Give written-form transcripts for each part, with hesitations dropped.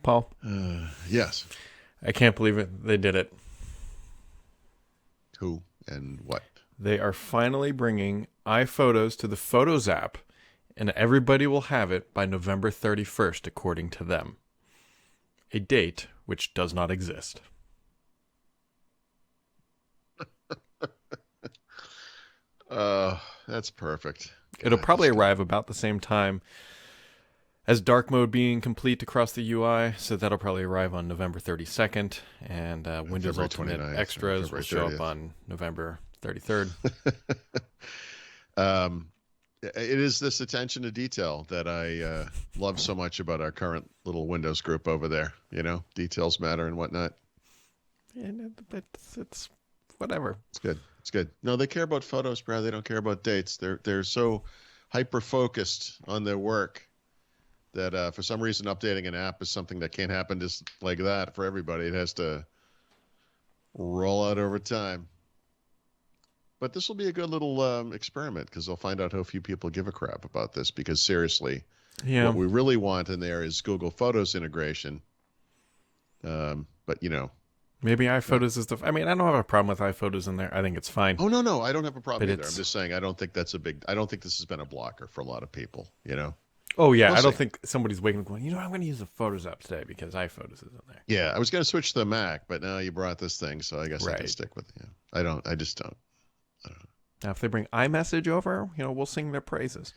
Paul, Yes. I can't believe it. They did it. Who and what? They are finally bringing iPhotos to the Photos app, and everybody will have it by November 31st, according to them. A date which does not exist. That's perfect. It'll God, probably this guy. arrive about the same time as dark mode being complete across the UI, so that'll probably arrive on November 32nd, and Windows February Ultimate 29th, Extras will February show up 30th. on November 33rd. um, it is this attention to detail that I love so much about our current little Windows group over there. You know, details matter and whatnot. And it's whatever. It's good. It's good. No, they care about photos, Brad. They don't care about dates. They're so hyper focused on their work that for some reason updating an app is something that can't happen just like that for everybody. It has to roll out over time. But this will be a good little experiment because they'll find out how few people give a crap about this. Because seriously, Yeah. what we really want in there is Google Photos integration. But you know, Maybe iPhotos is I mean, I don't have a problem with iPhotos in there. I think it's fine. oh no, I don't have a problem But either. I'm it's- just saying I don't think that's a big. I don't think this has been a blocker for a lot of people. You know. Oh, yeah. We'll I don't see. think somebody's waking up going, I'm going to use the Photos app today because iPhotos is in there. Yeah, I was going to switch to the Mac, but now you brought this thing, so I guess I can Right. stick with you. I don't. I just don't. Now, if they bring iMessage over, we'll sing their praises.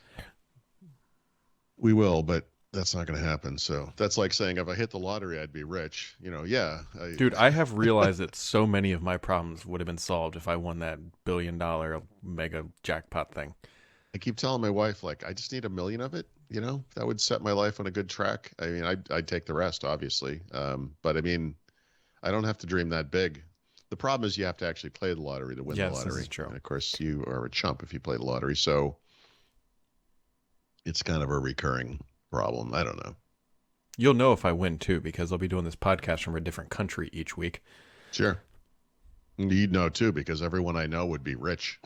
We will, but that's not going to happen. So that's like saying if I hit the lottery, I'd be rich. You know, yeah. Dude, I have realized that so many of my problems would have been solved if I won that $1 billion mega jackpot thing. I keep telling my wife, like, I just need 1 million of it. You know, that would set my life on a good track. I mean, I'd take the rest, obviously. But I mean, I don't have to dream that big. The problem is you have to actually play the lottery to win Yes, the this lottery. is true. And of course, you are a chump if you play the lottery. So it's kind of a recurring problem. I don't know. You'll know if I win, too, because I'll be doing this podcast from a different country each week. Sure. You'd know too, because everyone I know would be rich.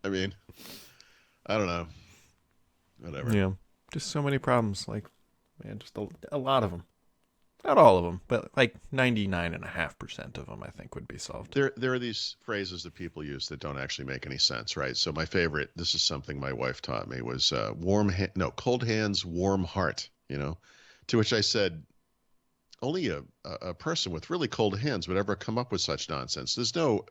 I mean, I don't know. Whatever. Yeah. Just so many problems. Like, man, just a lot of them. Not all of them, but like 99.5% of them, I think, would be solved. There are these phrases that people use that don't actually make any sense, right? So my favorite, this is something my wife taught me, was cold hands, warm heart, you know, to which I said, only a person with really cold hands would ever come up with such nonsense. There's no,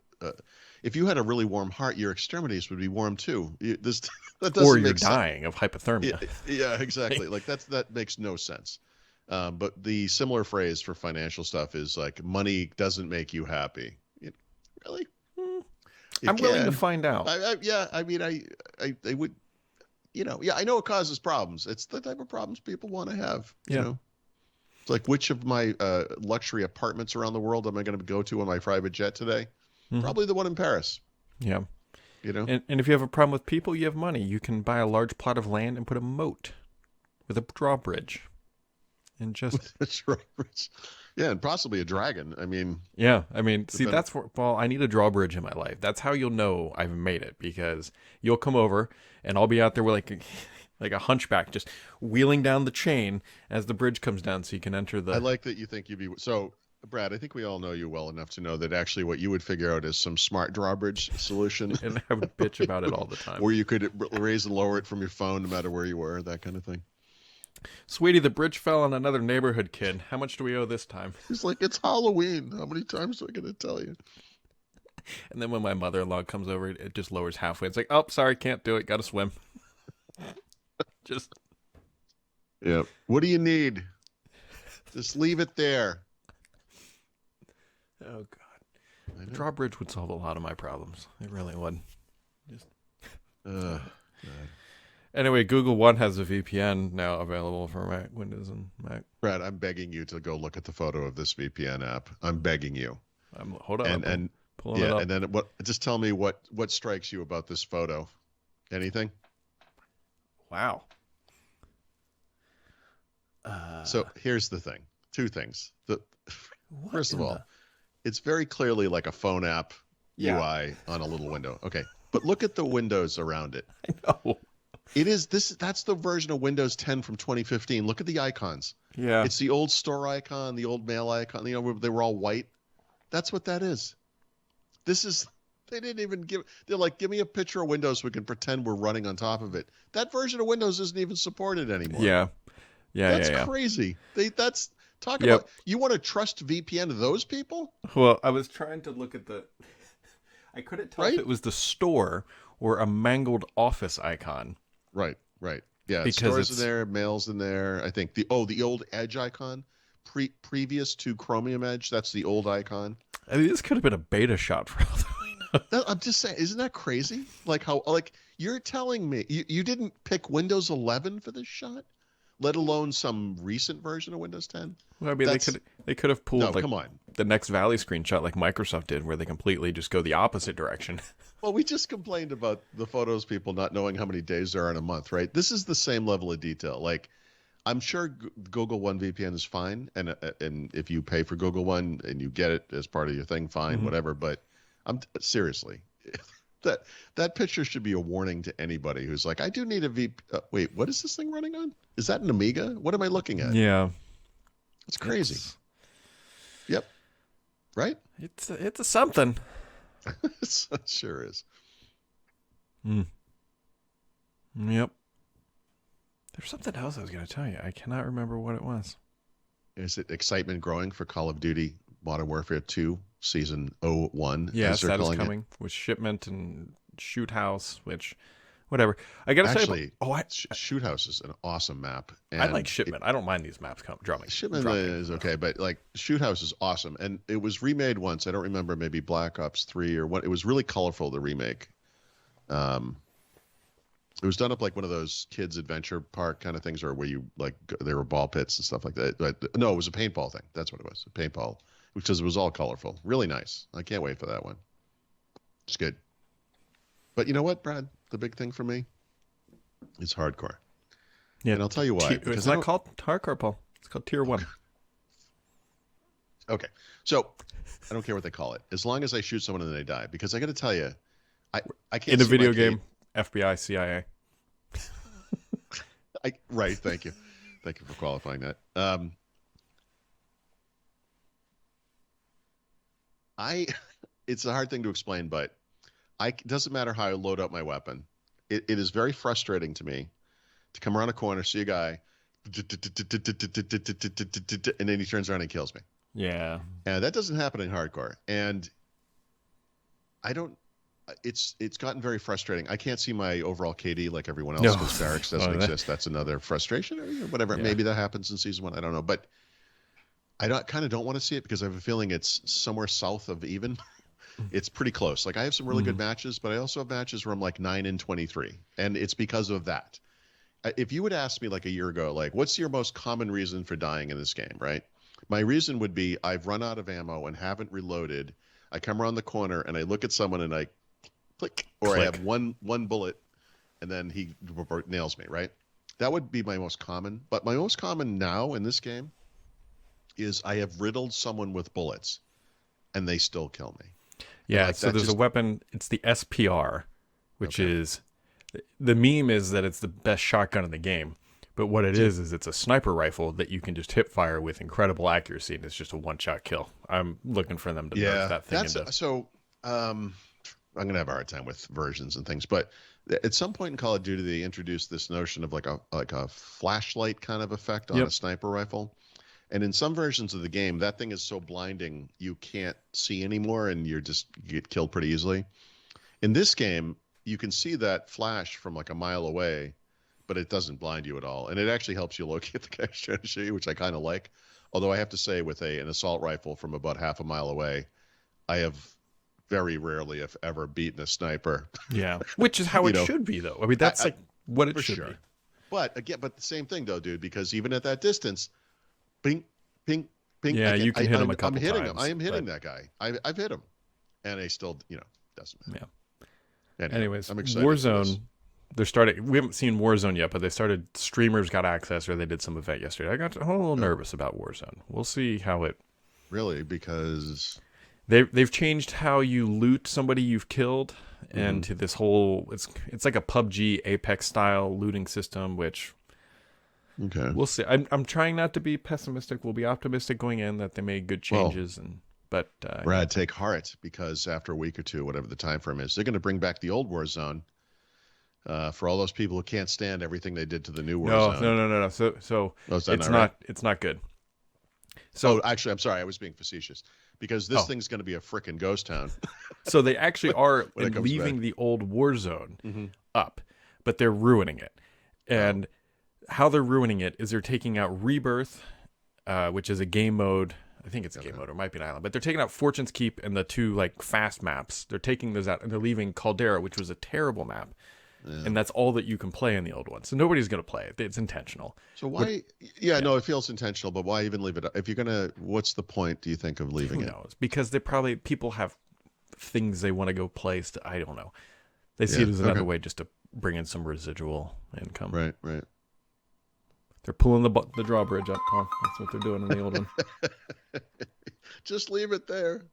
if you had a really warm heart, your extremities would be warm too. That doesn't Or you're make sense. dying of hypothermia. Yeah, exactly. Like that makes no sense. But the similar phrase for financial stuff is like, money doesn't make you happy. Really? It I'm willing to can. find out. I mean, I would, yeah, I know it causes problems. It's the type of problems people want to have, you Yeah. know. It's like, which of my luxury apartments around the world am I going to go to on my private jet today? Mhm. Probably the one in Paris, Yeah. you know. And if you have a problem with people, you have money. You can buy a large plot of land and put a moat with a drawbridge. And just, That's right. Yeah, and possibly a dragon. I mean, yeah. I mean, see, Depend- that's well, I need a drawbridge in my life. That's how you'll know I've made it, because you'll come over and I'll be out there with like a hunchback just wheeling down the chain as the bridge comes down so you can enter the. I like that you think you'd be so. Brad, I think we all know you well enough to know that actually what you would figure out is some smart drawbridge solution And I would bitch about it all the time. where you could raise and lower it from your phone no matter where you were, that kind of thing. Sweetie, the bridge fell on another neighborhood kid. How much do we owe this time? He's like, it's Halloween. How many times am I going to tell you? And then when my mother-in-law comes over, it just lowers halfway. It's like, oh, sorry, can't do it. Got to swim. Just, Yeah. What do you need? Just leave it there. oh, God. I The know. drawbridge would solve a lot of my problems. It really would. God. Anyway, Google One has a VPN now available for Mac, Windows, and Mac. Brad, I'm begging you to go look at the photo of this VPN app. I'm begging you. Hold on. And pulling it yeah, up. and then just tell me what strikes you about this photo. Anything? Wow. So here's the thing. Two things. What First of in all, it's very clearly like a phone app Yeah. UI on a little window. Okay. But look at the windows around it. I know. It is this. That's the version of Windows 10 from 2015. Look at the icons. Yeah. It's the old store icon, the old mail icon. They were all white. That's what that is. This is. They didn't even give. They're like, give me a picture of Windows so we can pretend we're running on top of it. That version of Windows isn't even supported anymore. Yeah. That's crazy. That's talk about. You want to trust VPN to those people? Well, I was trying to look at the. I couldn't tell if it was the store or a mangled Office icon. Right. Yeah, because stores in there, mail's in there. I think the old Edge icon, previous to Chromium Edge. That's the old icon. I mean, this could have been a beta shot for all that we know. I'm just saying, isn't that crazy? Like how, like you're telling me you didn't pick Windows 11 for this shot, let alone some recent version of Windows 10. Well, I mean, they could have pulled come on. The next Valley screenshot like Microsoft did, where they completely just go the opposite direction. Well, we just complained about the Photos people not knowing how many days there are in a month, right? This is the same level of detail. Like, I'm sure Google One VPN is fine, and if you pay for Google One and you get it as part of your thing, fine, whatever. But seriously, that picture should be a warning to anybody who's like, I do need a wait, what is this thing running on? Is that an Amiga? What am I looking at? Yeah, it's crazy. Yep, right. It's a something. It sure is. Yep. There's something else I was going to tell you. I cannot remember what it was. Is it excitement growing for Call of Duty Modern Warfare 2 Season 01? Yes, that is coming with shipment and Shoot House, which, whatever. I got to say, Shoot House is an awesome map. And I like shipment. I don't mind these maps dropping. Shipment is okay, but like Shoot House is awesome, and it was remade once. I don't remember, maybe Black Ops 3 or what. It was really colorful, the remake. It was done up like one of those kids' adventure park kind of things, or where you like there were ball pits and stuff like that. But no, it was a paintball thing. That's what it was, a paintball, because it was all colorful. Really nice. I can't wait for that one. It's good. But you know what, Brad? The big thing for me is hardcore. Yeah, and I'll tell you why. It's not called hardcore, Paul. It's called Tier 1. Okay, so I don't care what they call it, as long as I shoot someone and they die. Because I got to tell you, I can't. In a video game, FBI, CIA. Right. Thank you for qualifying that. It's a hard thing to explain, but it doesn't matter how I load up my weapon. It is very frustrating to me to come around a corner, see a guy, and then he turns around and kills me. Yeah. And that doesn't happen in hardcore. And it's gotten very frustrating. I can't see my overall KD like everyone else because barracks doesn't exist. That's another frustration or whatever. Yeah. Maybe that happens in season 1. I don't know. But I kind of don't want to see it because I have a feeling it's somewhere south of even. It's pretty close. Like I have some really good matches, but I also have matches where I'm like 9-23. And it's because of that. If you would ask me like a year ago, like what's your most common reason for dying in this game, right? My reason would be I've run out of ammo and haven't reloaded. I come around the corner and I look at someone and I click. I have one bullet and then he nails me, right? That would be my most common. But my most common now in this game is I have riddled someone with bullets and they still kill me. Yeah, so there's a weapon. It's the SPR, which is the meme is that it's the best shotgun in the game. But what it is it's a sniper rifle that you can just hip fire with incredible accuracy, and it's just a one-shot kill. I'm looking for them to nerf that thing into. So I'm going to have a hard time with versions and things, but at some point in Call of Duty, they introduced this notion of like a flashlight kind of effect on a sniper rifle. And in some versions of the game, that thing is so blinding you can't see anymore, and you get killed pretty easily. In this game, you can see that flash from like a mile away, but it doesn't blind you at all. And it actually helps you locate the guy trying to shoot you, which I kind of like. Although I have to say, with an assault rifle from about half a mile away, I have very rarely, if ever, beaten a sniper. Yeah, which is how it should be, though. I mean, that's like what it should be. But the same thing, though, dude, because even at that distance, ping, ping, ping. Yeah, you can hit him a couple I'm hitting times. him. I am hitting that guy. I've hit him, and I still, doesn't matter. Yeah. Anyways, I'm excited. Warzone. They're starting. We haven't seen Warzone yet, but they started. Streamers got access, or they did some event yesterday. I got a little nervous about Warzone. We'll see how it. Really, because they've changed how you loot somebody you've killed, into this whole. It's like a PUBG Apex style looting system, which Okay. we'll see. I'm trying not to be pessimistic. We'll be optimistic going in that they made good changes, but Brad, take heart, because after a week or two, whatever the time frame is, they're going to bring back the old Warzone for all those people who can't stand everything they did to the new Warzone. No. So it's not good. So actually, I'm sorry, I was being facetious, because this thing's going to be a frickin' ghost town. So they actually are leaving the old Warzone up, but they're ruining it. And how they're ruining it is they're taking out Rebirth, which is a game mode. I think it's a game mode, or it might be an island, but they're taking out Fortune's Keep and the two like fast maps. They're taking those out, and they're leaving Caldera, which was a terrible map. And that's all that you can play in the old one. So nobody's going to play it. It's intentional. So why? No, it feels intentional, but why even leave it? If you're gonna, what's the point? Do you think of leaving it? Who knows? Because people have things they want to go play. I don't know. They see it as another way just to bring in some residual income. Right. They're pulling the drawbridge up, Tom. That's what they're doing in the old one. Just leave it there.